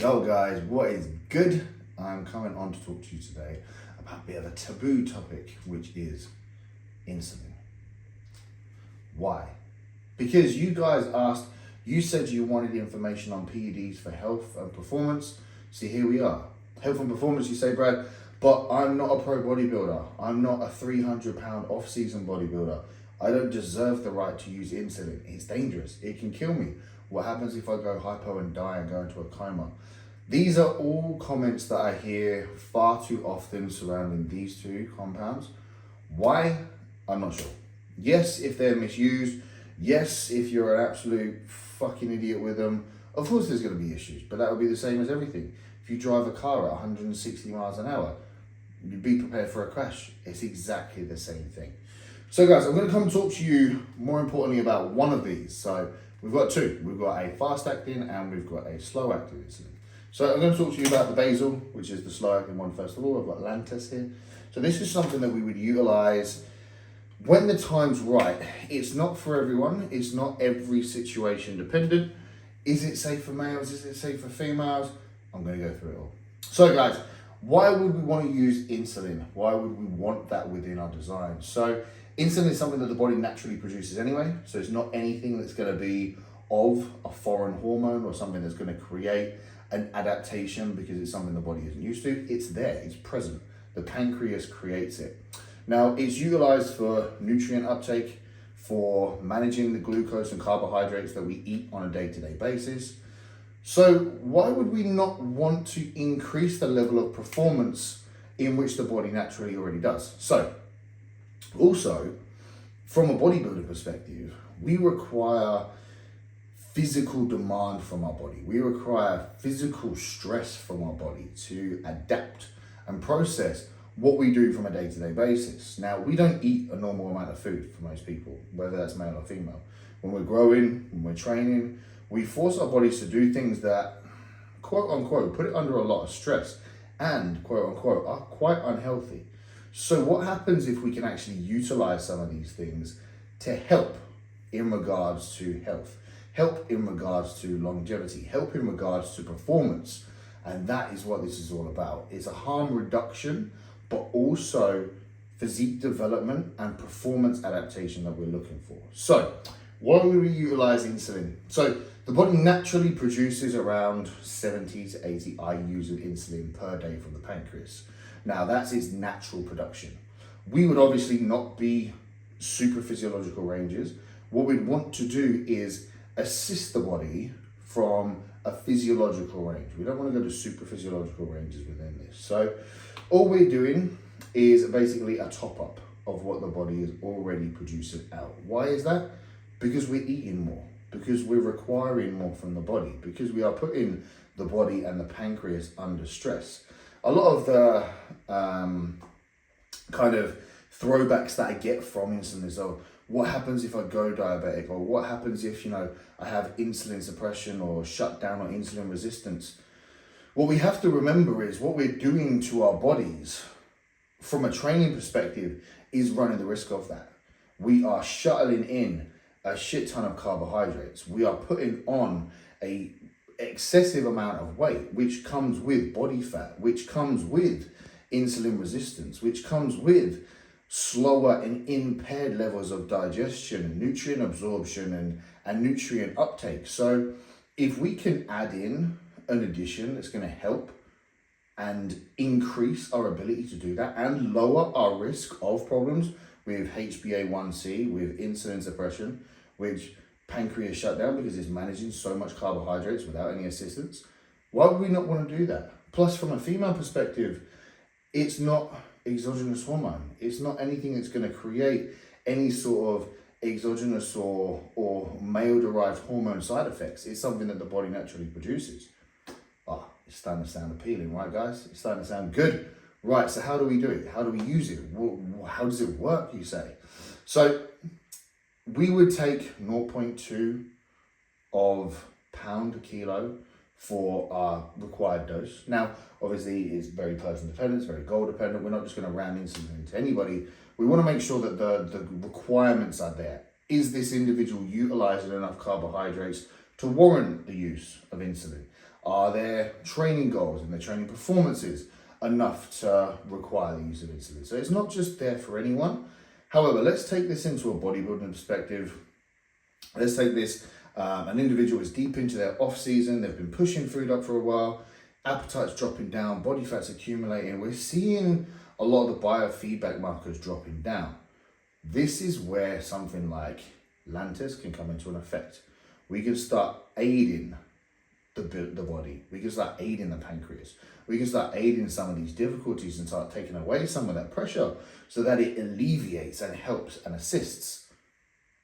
Yo guys, what is good? I'm coming on to talk to you today about a bit of a taboo topic, which is insulin. Why? Because you guys asked, you said you wanted information on PEDs for health and performance. See, here we are. Health and performance, you say, Brad, but I'm not a pro bodybuilder. I'm not a 300-pound off-season bodybuilder. I don't deserve the right to use insulin. It's dangerous. It can kill me. What happens if I go hypo and die and go into a coma? These are all comments that I hear far too often surrounding these two compounds. Why? I'm not sure. Yes, if they're misused. Yes, if you're an absolute fucking idiot with them. Of course there's going to be issues, but that would be the same as everything. If you drive a car at 160 miles an hour, you'd be prepared for a crash. It's exactly the same thing. So guys, I'm going to come talk to you more importantly about one of these. So we've got two. We've got a fast acting and we've got a slow acting insulin. So I'm going to talk to you about the basal, which is the slow acting one first of all. I've got Lantus here. So this is something that we would utilize when the time's right. It's not for everyone. It's not every situation dependent. Is it safe for males? Is it safe for females? I'm going to go through it all. So guys, why would we want to use insulin? Why would we want that within our design? So insulin is something that the body naturally produces anyway. So it's not anything that's going to be of a foreign hormone or something that's going to create an adaptation because it's something the body isn't used to. It's there, it's present. The pancreas creates it. Now, it's utilized for nutrient uptake, for managing the glucose and carbohydrates that we eat on a day-to-day basis. So why would we not want to increase the level of performance in which the body naturally already does? So also, from a bodybuilder perspective, we require physical demand from our body. We require physical stress from our body to adapt and process what we do from a day-to-day basis. Now, we don't eat a normal amount of food for most people, whether that's male or female. When we're growing, when we're training, we force our bodies to do things that, quote unquote, put it under a lot of stress and, quote unquote, are quite unhealthy. So what happens if we can actually utilize some of these things to help in regards to health, help in regards to longevity, help in regards to performance? And that is what this is all about. It's a harm reduction, but also physique development and performance adaptation that we're looking for. So why would we utilize insulin? So the body naturally produces around 70 to 80 IUs of insulin per day from the pancreas. Now that's its natural production. We would obviously not be super physiological ranges. What we'd want to do is assist the body from a physiological range. We don't want to go to super physiological ranges within this. So all we're doing is basically a top up of what the body is already producing out. Why is that? Because we're eating more, because we're requiring more from the body, because we are putting the body and the pancreas under stress. A lot of the kind of throwbacks that I get from insulin is, oh, what happens if I go diabetic? Or what happens if, I have insulin suppression or shut down or insulin resistance? What we have to remember is what we're doing to our bodies from a training perspective is running the risk of that. We are shuttling in a shit ton of carbohydrates. We are putting on a excessive amount of weight, which comes with body fat, which comes with insulin resistance, which comes with slower and impaired levels of digestion, nutrient absorption, and nutrient uptake. So if we can add in an addition that's going to help and increase our ability to do that and lower our risk of problems with HbA1c, with insulin suppression, which pancreas shut down because it's managing so much carbohydrates without any assistance, why would we not want to do that? Plus, from a female perspective, it's not exogenous hormone. It's not anything that's going to create any sort of exogenous or male-derived hormone side effects. It's something that the body naturally produces. It's starting to sound appealing, right, guys? It's starting to sound good. Right, so how do we do it? How do we use it? How does it work, you say? So we would take 0.2 of pound a kilo for our required dose. Now, obviously, it's very person dependent, it's very goal dependent. We're not just going to ram insulin into anybody. We want to make sure that the requirements are there. Is this individual utilizing enough carbohydrates to warrant the use of insulin? Are their training goals and their training performances enough to require the use of insulin? So it's not just there for anyone. However, let's take this into a bodybuilding perspective. Let's take this, an individual is deep into their off season, they've been pushing food up for a while, appetite's dropping down, body fat's accumulating. We're seeing a lot of the biofeedback markers dropping down. This is where something like Lantus can come into an effect. We can start aiding the body. We can start aiding the pancreas. We can start aiding some of these difficulties and start taking away some of that pressure so that it alleviates and helps and assists.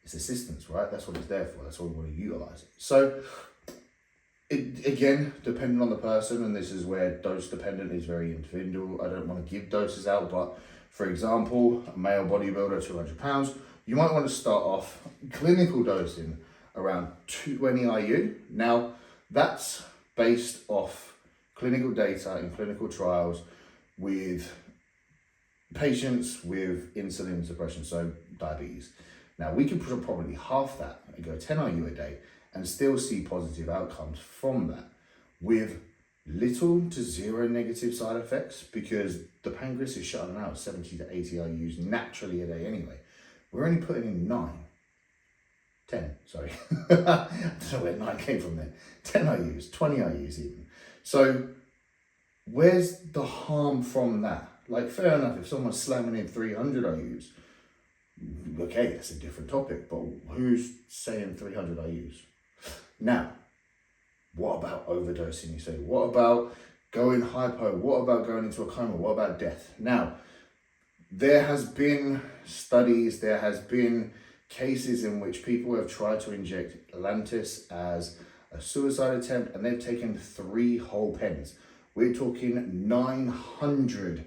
It's assistance, right? That's what it's there for. That's what we want to utilize it. So, again, depending on the person, and this is where dose dependent is very individual. I don't want to give doses out, but for example, a male bodybuilder, 200 pounds, you might want to start off clinical dosing around 20 IU. Now, that's based off clinical data in clinical trials with patients with insulin suppression, so diabetes. Now, we could probably half that and go 10 IU a day and still see positive outcomes from that with little to zero negative side effects, because the pancreas is shutting out 70 to 80 IUs naturally a day anyway. We're only putting in 10, sorry. I don't know where 9 came from then. 10 IUs, 20 IUs even. So where's the harm from that? Like, fair enough, if someone's slamming in 300 IUs, okay, that's a different topic, but who's saying 300 IUs? Now, what about overdosing, you say? What about going hypo? What about going into a coma? What about death? Now, there has been studies, there has been cases in which people have tried to inject Lantus as a suicide attempt, and they've taken 3 whole pens. We're talking 900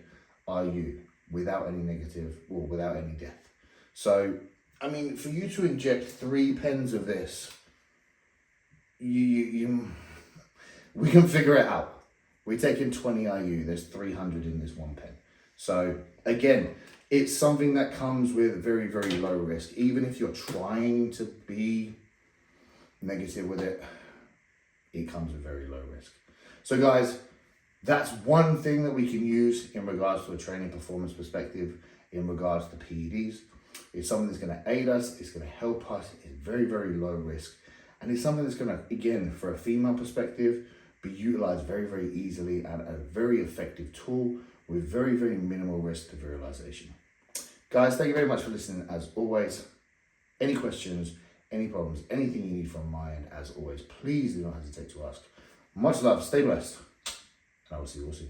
IU without any negative or without any death. So, I mean, for you to inject 3 pens of this, we can figure it out. We're taking 20 IU, there's 300 in this 1 pen. So again, it's something that comes with very, very low risk. Even if you're trying to be negative with it, it comes with very low risk. So guys, that's one thing that we can use in regards to a training performance perspective, in regards to PEDs. It's something that's going to aid us, it's going to help us, it's very, very low risk. And it's something that's going to, again, for a female perspective, be utilized very, very easily and a very effective tool with very, very minimal risk to virilization. Guys, thank you very much for listening. As always, any questions, any problems, anything you need from my end, as always, please do not hesitate to ask. Much love, stay blessed, and I will see you all soon.